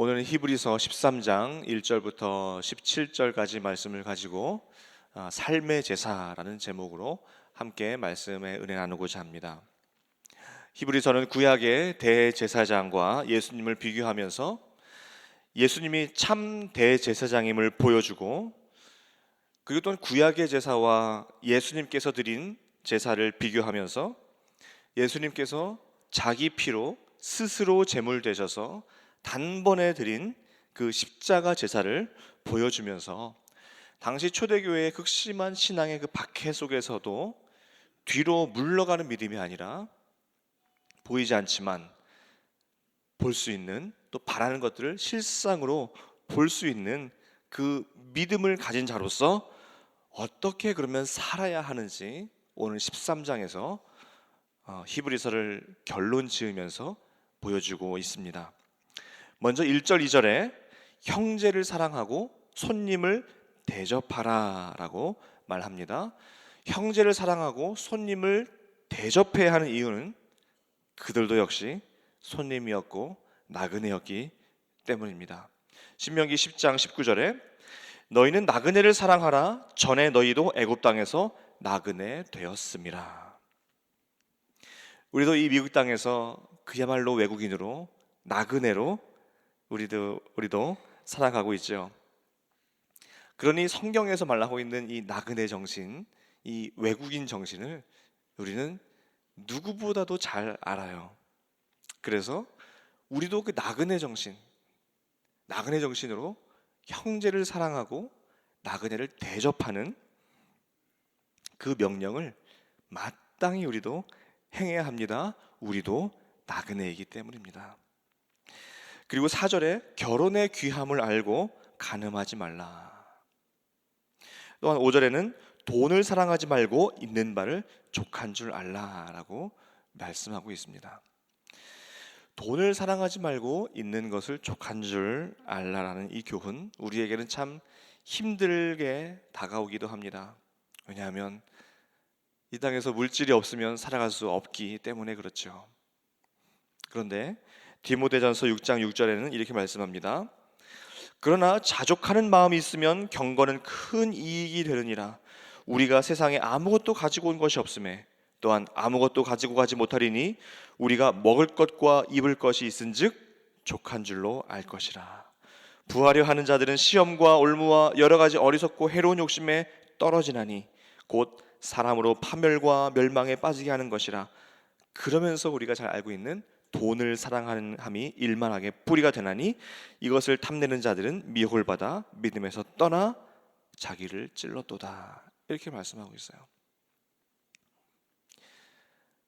오늘은 히브리서 13장 1절부터 17절까지 말씀을 가지고 삶의 제사라는 제목으로 함께 말씀의 은혜 나누고자 합니다. 히브리서는 구약의 대제사장과 예수님을 비교하면서 예수님이 참 대제사장임을 보여주고, 그리고 또한 구약의 제사와 예수님께서 드린 제사를 비교하면서 예수님께서 자기 피로 스스로 제물 되셔서 단번에 드린 그 십자가 제사를 보여주면서 당시 초대교회의 극심한 신앙의 그 박해 속에서도 뒤로 물러가는 믿음이 아니라 보이지 않지만 볼 수 있는, 또 바라는 것들을 실상으로 볼 수 있는 그 믿음을 가진 자로서 어떻게 그러면 살아야 하는지 오늘 13장에서 히브리서를 결론 지으면서 보여주고 있습니다. 먼저 1절 2절에 형제를 사랑하고 손님을 대접하라 라고 말합니다. 형제를 사랑하고 손님을 대접해야 하는 이유는 그들도 역시 손님이었고 나그네였기 때문입니다. 신명기 10장 19절에 너희는 나그네를 사랑하라. 전에 너희도 애굽 땅에서 나그네 되었음이라. 우리도 이 미국 땅에서 그야말로 외국인으로, 나그네로 우리도 살아가고 있죠. 그러니 성경에서 말하고 있는 이 나그네 정신, 이 외국인 정신을 우리는 누구보다도 잘 알아요. 그래서 우리도 그 나그네 정신으로 형제를 사랑하고 나그네를 대접하는 그 명령을 마땅히 우리도 행해야 합니다. 우리도 나그네이기 때문입니다. 그리고 4절에 결혼의 귀함을 알고 간음하지 말라. 또한 5절에는 돈을 사랑하지 말고 있는 바를 족한 줄 알라라고 말씀하고 있습니다. 돈을 사랑하지 말고 있는 것을 족한 줄 알라라는 이 교훈, 우리에게는 참 힘들게 다가오기도 합니다. 왜냐하면 이 땅에서 물질이 없으면 살아갈 수 없기 때문에 그렇죠. 그런데 디모데전서 6장 6절에는 이렇게 말씀합니다. 그러나 자족하는 마음이 있으면 경건은 큰 이익이 되느니라. 우리가 세상에 아무것도 가지고 온 것이 없음에 또한 아무것도 가지고 가지 못하리니 우리가 먹을 것과 입을 것이 있은즉 족한 줄로 알 것이라. 부하려 하는 자들은 시험과 올무와 여러 가지 어리석고 해로운 욕심에 떨어지나니 곧 사람으로 파멸과 멸망에 빠지게 하는 것이라. 그러면서 우리가 잘 알고 있는 돈을 사랑하는 함이 일만하게 뿌리가 되나니 이것을 탐내는 자들은 미혹을 받아 믿음에서 떠나 자기를 찔렀도다. 이렇게 말씀하고 있어요.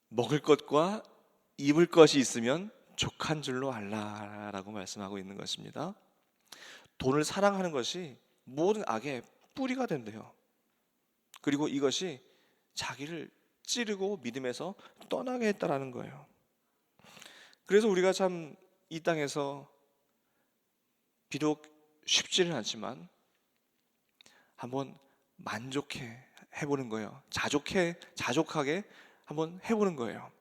먹을 것과 입을 것이 있으면 족한 줄로 알라라고 말씀하고 있는 것입니다. 돈을 사랑하는 것이 모든 악의 뿌리가 된대요. 그리고 이것이 자기를 찌르고 믿음에서 떠나게 했다라는 거예요. 그래서 우리가 참 이 땅에서 비록 쉽지는 않지만 한번 만족해 해보는 거예요. 자족하게 한번 해보는 거예요.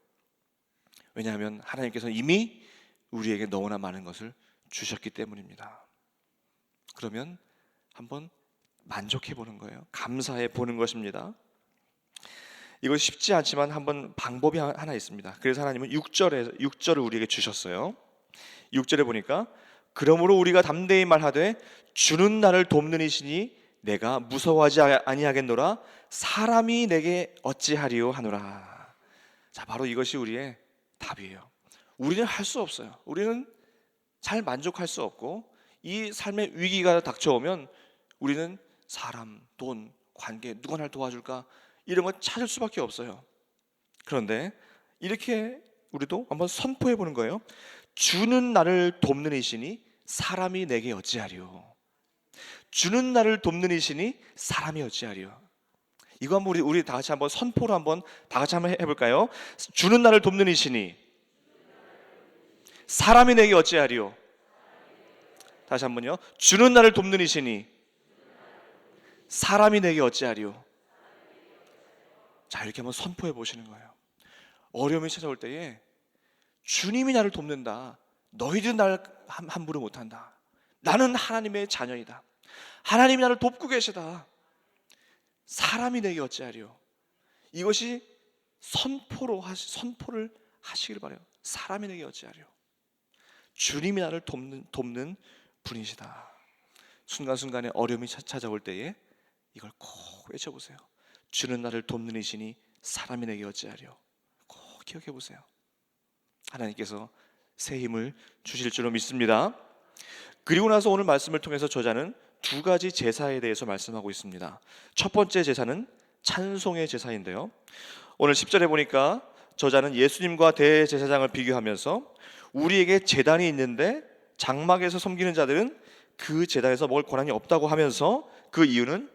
왜냐하면 하나님께서 이미 우리에게 너무나 많은 것을 주셨기 때문입니다. 그러면 한번 만족해 보는 거예요. 감사해 보는 것입니다. 이거 쉽지 않지만 한번 방법이 하나 있습니다. 그래서 하나님은 6절을 우리에게 주셨어요. 6절에 보니까 그러므로 우리가 담대히 말하되 주는 나를 돕는 이시니 내가 무서워하지 아니하겠노라. 사람이 내게 어찌하리요 하노라. 자, 바로 이것이 우리의 답이에요. 우리는 할 수 없어요. 우리는 잘 만족할 수 없고 이 삶의 위기가 닥쳐오면 우리는 사람, 돈, 관계, 누가 날 도와줄까 이런 거 찾을 수밖에 없어요. 그런데 이렇게 우리도 한번 선포해 보는 거예요. 주는 나를 돕는 이시니 사람이 내게 어찌하리요. 주는 나를 돕는 이시니 사람이 어찌하리요. 이거 한번 우리 다 같이 한번 선포로 한번 다 같이 한번 해볼까요? 주는 나를 돕는 이시니 사람이 내게 어찌하리요. 다시 한번요. 주는 나를 돕는 이시니 사람이 내게 어찌하리요. 자, 이렇게 한번 선포해 보시는 거예요. 어려움이 찾아올 때에 주님이 나를 돕는다, 너희들 날 함부로 못한다. 나는 하나님의 자녀이다. 하나님이 나를 돕고 계시다. 사람이 내게 어찌하리요. 이것이 선포를 하시길 바라요. 사람이 내게 어찌하리요. 주님이 나를 돕는 분이시다. 순간순간에 어려움이 찾아올 때에 이걸 꼭 외쳐보세요. 주는 나를 돕는 이시니 사람이 내게 어찌하리요. 꼭 기억해 보세요. 하나님께서 새 힘을 주실 줄로 믿습니다. 그리고 나서 오늘 말씀을 통해서 저자는 두 가지 제사에 대해서 말씀하고 있습니다. 첫 번째 제사는 찬송의 제사인데요, 오늘 10절에 보니까 저자는 예수님과 대제사장을 비교하면서 우리에게 제단이 있는데 장막에서 섬기는 자들은 그 제단에서 먹을 권한이 없다고 하면서 그 이유는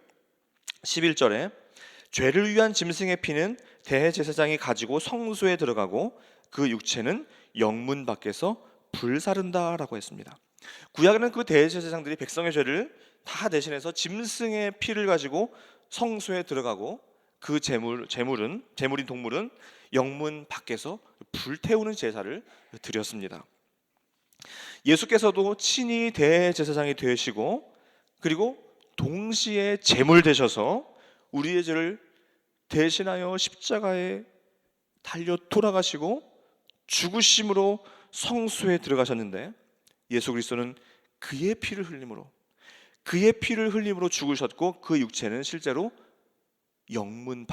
11절에 죄를 위한 짐승의 피는 대제사장이 가지고 성소에 들어가고 그 육체는 영문 밖에서 불사른다라고 했습니다. 구약에는 그 대제사장들이 백성의 죄를 다 대신해서 짐승의 피를 가지고 성소에 들어가고 그 제물인 동물은 영문 밖에서 불태우는 제사를 드렸습니다. 예수께서도 친히 대제사장이 되시고 그리고 동시에 제물 되셔서 우리의 죄를 대신하여 십자가에 달려 돌아가시고 죽으심으로 성소에 들어가셨는데, 예수 그리스도는 그의 피를 흘림으로 죽으셨고 그 육체는 실제로 영문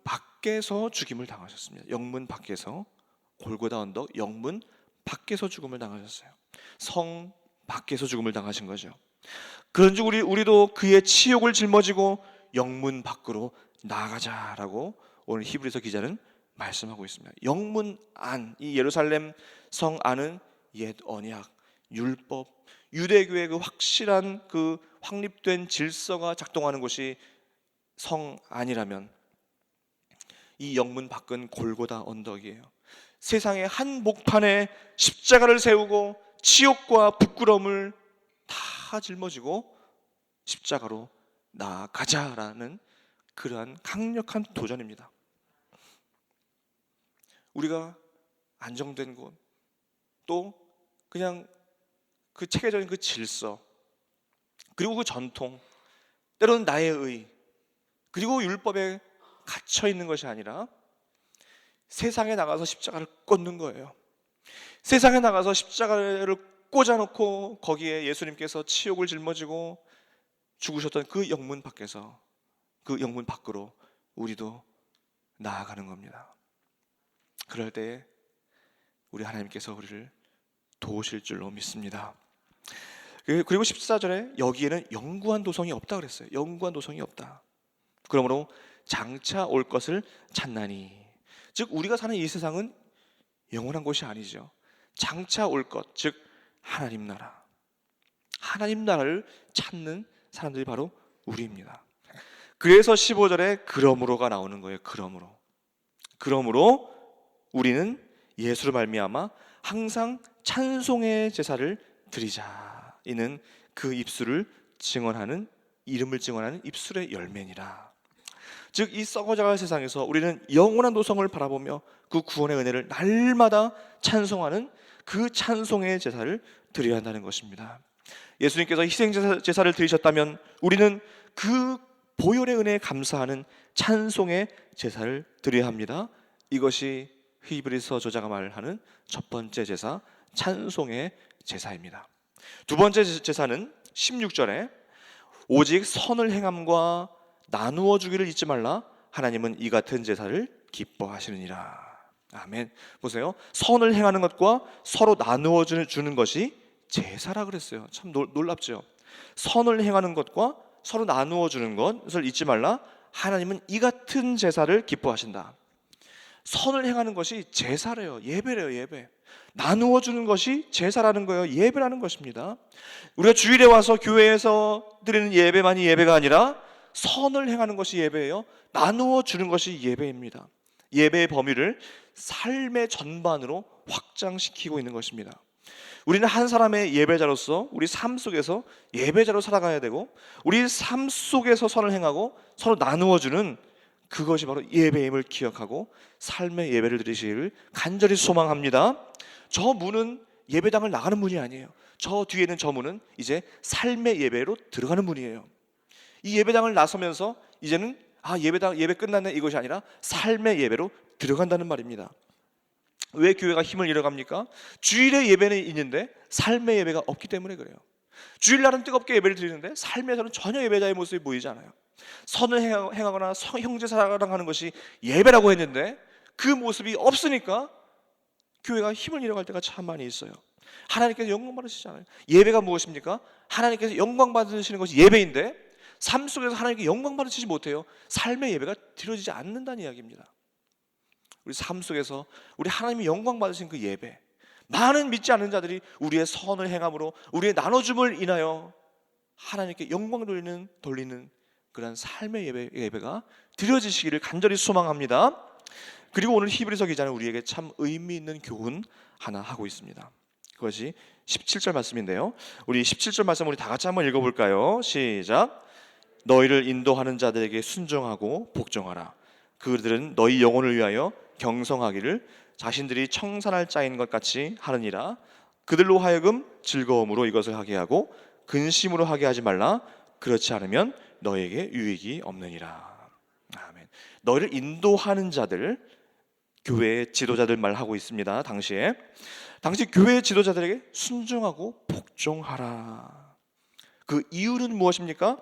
밖에서 죽임을 당하셨습니다. 영문 밖에서, 골고다 언덕 영문 밖에서 죽음을 당하셨어요. 성 밖에서 죽음을 당하신 거죠. 그런즉 우리도 그의 치욕을 짊어지고 영문 밖으로 나아가자라고 오늘 히브리서 기자는 말씀하고 있습니다. 영문 안, 이 예루살렘 성 안은 옛 언약, 율법, 유대교의 그 확실한 그 확립된 질서가 작동하는 곳이 성 안이라면, 이 영문 밖은 골고다 언덕이에요. 세상의 한 목판에 십자가를 세우고 치욕과 부끄러움을 다 짊어지고 십자가로 나아가자라는 그러한 강력한 도전입니다. 우리가 안정된 곳, 또 그냥 그 체계적인 그 질서, 그리고 그 전통, 때로는 나의 의, 그리고 율법에 갇혀 있는 것이 아니라 세상에 나가서 십자가를 꽂는 거예요. 세상에 나가서 십자가를 꽂아놓고 거기에 예수님께서 치욕을 짊어지고 죽으셨던 그 영문 밖에서, 그 영문 밖으로 우리도 나아가는 겁니다. 그럴 때에 우리 하나님께서 우리를 도우실 줄로 믿습니다. 그리고 14절에 여기에는 영구한 도성이 없다 그랬어요. 영구한 도성이 없다. 그러므로 장차 올 것을 찾나니, 즉 우리가 사는 이 세상은 영원한 곳이 아니죠. 장차 올 것, 즉 하나님 나라를 찾는 사람들이 바로 우리입니다. 그래서 15절에 그러므로가 나오는 거예요. 그러므로 우리는 예수로 말미암아 항상 찬송의 제사를 드리자. 이는 그 이름을 증언하는 입술의 열매니라. 즉 이 썩어져갈 세상에서 우리는 영원한 도성을 바라보며 그 구원의 은혜를 날마다 찬송하는 그 찬송의 제사를 드려야 한다는 것입니다. 예수님께서 희생 제사를 드리셨다면 우리는 그 보혈의 은혜에 감사하는 찬송의 제사를 드려야 합니다. 이것이 히브리서 저자가 말하는 첫 번째 제사, 찬송의 제사입니다. 두 번째 제사는 16절에 오직 선을 행함과 나누어 주기를 잊지 말라. 하나님은 이 같은 제사를 기뻐하시느니라. 아멘. 보세요. 선을 행하는 것과 서로 나누어 주는 것이 제사라 그랬어요. 참 놀랍죠. 선을 행하는 것과 서로 나누어 주는 것을 잊지 말라. 하나님은 이 같은 제사를 기뻐하신다. 선을 행하는 것이 제사래요. 예배래요. 예배. 나누어 주는 것이 제사라는 거예요. 예배라는 것입니다. 우리가 주일에 와서 교회에서 드리는 예배만이 예배가 아니라 선을 행하는 것이 예배예요. 나누어 주는 것이 예배입니다. 예배의 범위를 삶의 전반으로 확장시키고 있는 것입니다. 우리는 한 사람의 예배자로서 우리 삶 속에서 예배자로 살아가야 되고, 우리 삶 속에서 선을 행하고 서로 나누어 주는 그것이 바로 예배임을 기억하고 삶의 예배를 드리시기를 간절히 소망합니다. 저 문은 예배당을 나가는 문이 아니에요. 저 뒤에 있는 저 문은 이제 삶의 예배로 들어가는 문이에요. 이 예배당을 나서면서 이제는 예배 끝났네 이것이 아니라 삶의 예배로 들어간다는 말입니다. 왜 교회가 힘을 잃어갑니까? 주일에 예배는 있는데 삶의 예배가 없기 때문에 그래요. 주일날은 뜨겁게 예배를 드리는데 삶에서는 전혀 예배자의 모습이 보이지 않아요. 선을 행하거나 형제 사랑하는 것이 예배라고 했는데 그 모습이 없으니까 교회가 힘을 잃어갈 때가 참 많이 있어요. 하나님께서 영광 받으시지 않아요. 예배가 무엇입니까? 하나님께서 영광 받으시는 것이 예배인데 삶 속에서 하나님께 영광 받으시지 못해요. 삶의 예배가 드려지지 않는다는 이야기입니다. 우리 삶 속에서 우리 하나님이 영광 받으신 그 예배, 많은 믿지 않는 자들이 우리의 선을 행함으로 우리의 나눠줌을 인하여 하나님께 영광 돌리는 그런 삶의 예배가 드려지시기를 간절히 소망합니다. 그리고 오늘 히브리서 기자는 우리에게 참 의미 있는 교훈 하나 하고 있습니다. 그것이 17절 말씀인데요. 우리 17절 말씀 우리 다 같이 한번 읽어볼까요? 시작. 너희를 인도하는 자들에게 순종하고 복종하라. 그들은 너희 영혼을 위하여 경성하기를 자신들이 청산할 자인 것 같이 하느니라. 그들로 하여금 즐거움으로 이것을 하게 하고 근심으로 하게 하지 말라. 그렇지 않으면 너에게 유익이 없느니라. 아멘. 너희를 인도하는 자들, 교회의 지도자들 말하고 있습니다. 당시 교회의 지도자들에게 순종하고 복종하라. 그 이유는 무엇입니까?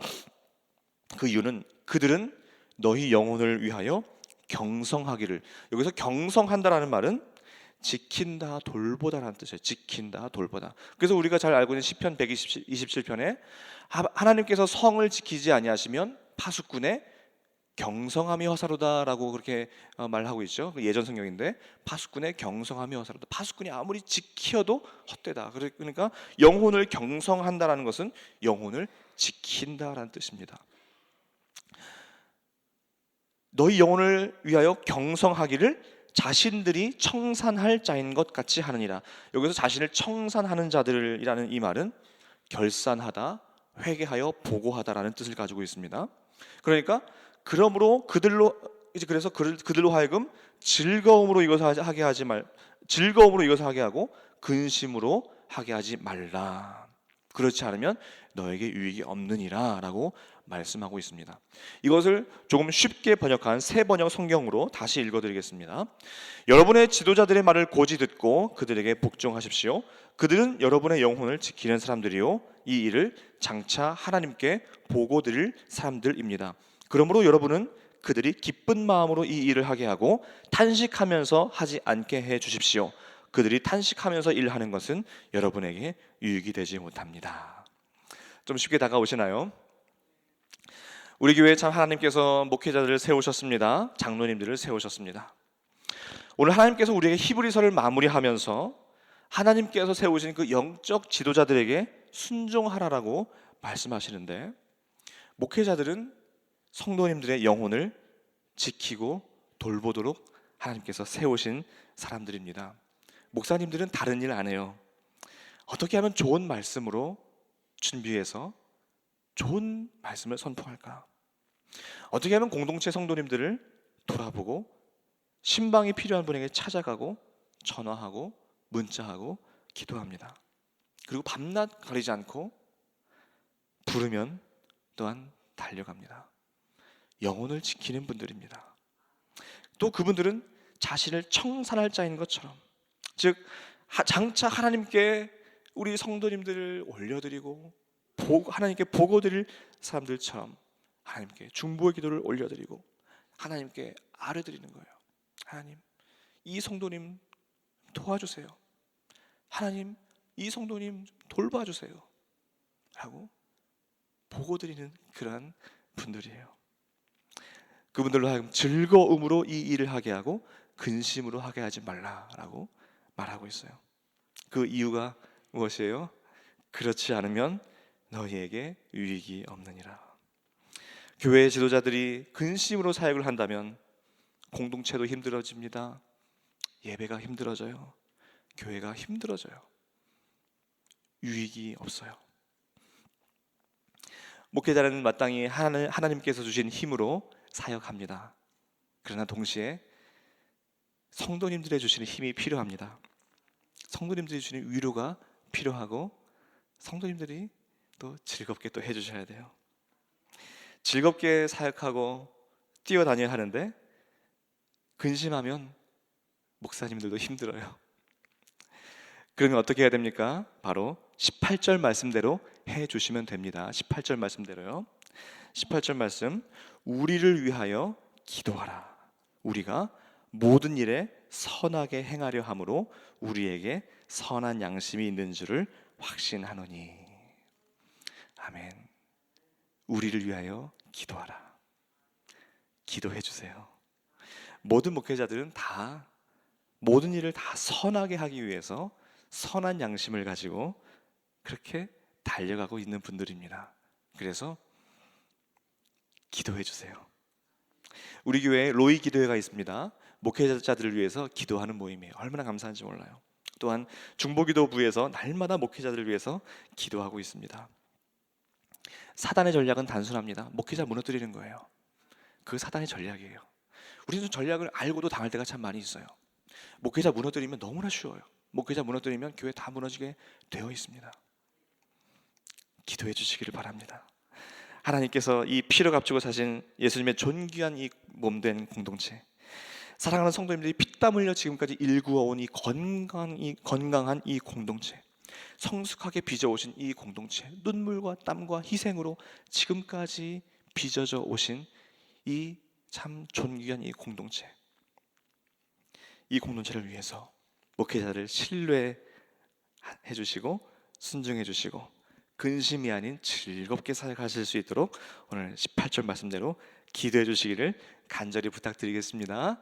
그 이유는 그들은 너희 영혼을 위하여 경성하기를, 여기서 경성한다라는 말은 지킨다, 돌보다라는 뜻이에요. 지킨다, 돌보다. 그래서 우리가 잘 알고 있는 시편 127편에 하나님께서 성을 지키지 아니하시면 파수꾼의 경성함이 허사로다라고 그렇게 말하고 있죠. 예전 성경인데 파수꾼의 경성함이 허사로다. 파수꾼이 아무리 지켜도 헛되다. 그러니까 영혼을 경성한다라는 것은 영혼을 지킨다라는 뜻입니다. 너희 영혼을 위하여 경성하기를 자신들이 청산할 자인 것 같이 하느니라. 여기서 자신을 청산하는 자들이라는 이 말은 결산하다, 회개하여 보고하다라는 뜻을 가지고 있습니다. 그러니까 그러므로 그들로 하여금 즐거움으로 이것을 하게 하고 근심으로 하게 하지 말라. 그렇지 않으면 너에게 유익이 없느니라라고 말씀하고 있습니다. 이것을 조금 쉽게 번역한 새 번역 성경으로 다시 읽어드리겠습니다. 여러분의 지도자들의 말을 고지 듣고 그들에게 복종하십시오. 그들은 여러분의 영혼을 지키는 사람들이요 이 일을 장차 하나님께 보고드릴 사람들입니다. 그러므로 여러분은 그들이 기쁜 마음으로 이 일을 하게 하고 탄식하면서 하지 않게 해 주십시오. 그들이 탄식하면서 일하는 것은 여러분에게 유익이 되지 못합니다. 좀 쉽게 다가오시나요? 우리 교회에 참 하나님께서 목회자들을 세우셨습니다. 장로님들을 세우셨습니다. 오늘 하나님께서 우리에게 히브리서를 마무리하면서 하나님께서 세우신 그 영적 지도자들에게 순종하라라고 말씀하시는데, 목회자들은 성도님들의 영혼을 지키고 돌보도록 하나님께서 세우신 사람들입니다. 목사님들은 다른 일 안 해요. 어떻게 하면 좋은 말씀으로 준비해서 좋은 말씀을 선포할까? 어떻게 하면 공동체 성도님들을 돌아보고 신방이 필요한 분에게 찾아가고 전화하고 문자하고 기도합니다. 그리고 밤낮 가리지 않고 부르면 또한 달려갑니다. 영혼을 지키는 분들입니다. 또 그분들은 자신을 청산할 자인 것처럼, 즉 장차 하나님께 우리 성도님들을 올려드리고 하나님께 보고드릴 사람들처럼 하나님께 중보의 기도를 올려드리고 하나님께 아뢰드리는 거예요. 하나님, 이 성도님 도와주세요. 하나님, 이 성도님 돌봐주세요. 라고 보고드리는 그러한 분들이에요. 그분들로 하여금 즐거움으로 이 일을 하게 하고 근심으로 하게 하지 말라라고 말하고 있어요. 그 이유가 무엇이에요? 그렇지 않으면 너희에게 유익이 없느니라. 교회의 지도자들이 근심으로 사역을 한다면 공동체도 힘들어집니다. 예배가 힘들어져요. 교회가 힘들어져요. 유익이 없어요. 목회자는 마땅히 하나님께서 주신 힘으로 사역합니다. 그러나 동시에 성도님들의 주시는 힘이 필요합니다. 성도님들이 주는 위로가 필요하고 성도님들이 또 즐겁게 또 해주셔야 돼요. 즐겁게 사역하고 뛰어다녀야 하는데 근심하면 목사님들도 힘들어요. 그러면 어떻게 해야 됩니까? 바로 18절 말씀대로 해주시면 됩니다. 18절 말씀대로요. 18절 말씀, 우리를 위하여 기도하라. 우리가 모든 일에 선하게 행하려 함으로 우리에게 선한 양심이 있는 줄을 확신하노니. 아멘. 우리를 위하여 기도하라. 기도해 주세요. 모든 목회자들은 다 모든 일을 다 선하게 하기 위해서 선한 양심을 가지고 그렇게 달려가고 있는 분들입니다. 그래서 기도해 주세요. 우리 교회에 로이 기도회가 있습니다. 목회자들을 위해서 기도하는 모임이에요. 얼마나 감사한지 몰라요. 또한 중보기도부에서 날마다 목회자들을 위해서 기도하고 있습니다. 사단의 전략은 단순합니다. 목회자 무너뜨리는 거예요. 그 사단의 전략이에요. 우리는 전략을 알고도 당할 때가 참 많이 있어요. 목회자 무너뜨리면 너무나 쉬워요. 목회자 무너뜨리면 교회 다 무너지게 되어 있습니다. 기도해 주시기를 바랍니다. 하나님께서 이 피로 값주고 사신 예수님의 존귀한 이 몸된 공동체, 사랑하는 성도님들이 피땀 흘려 지금까지 일구어온 이 건강한 이 공동체, 성숙하게 빚어오신 이 공동체, 눈물과 땀과 희생으로 지금까지 빚어져 오신 이 참 존귀한 이 공동체, 이 공동체를 위해서 목회자를 신뢰해 주시고 순종해 주시고 근심이 아닌 즐겁게 사역하실 수 있도록 오늘 18절 말씀대로 기도해 주시기를 간절히 부탁드리겠습니다.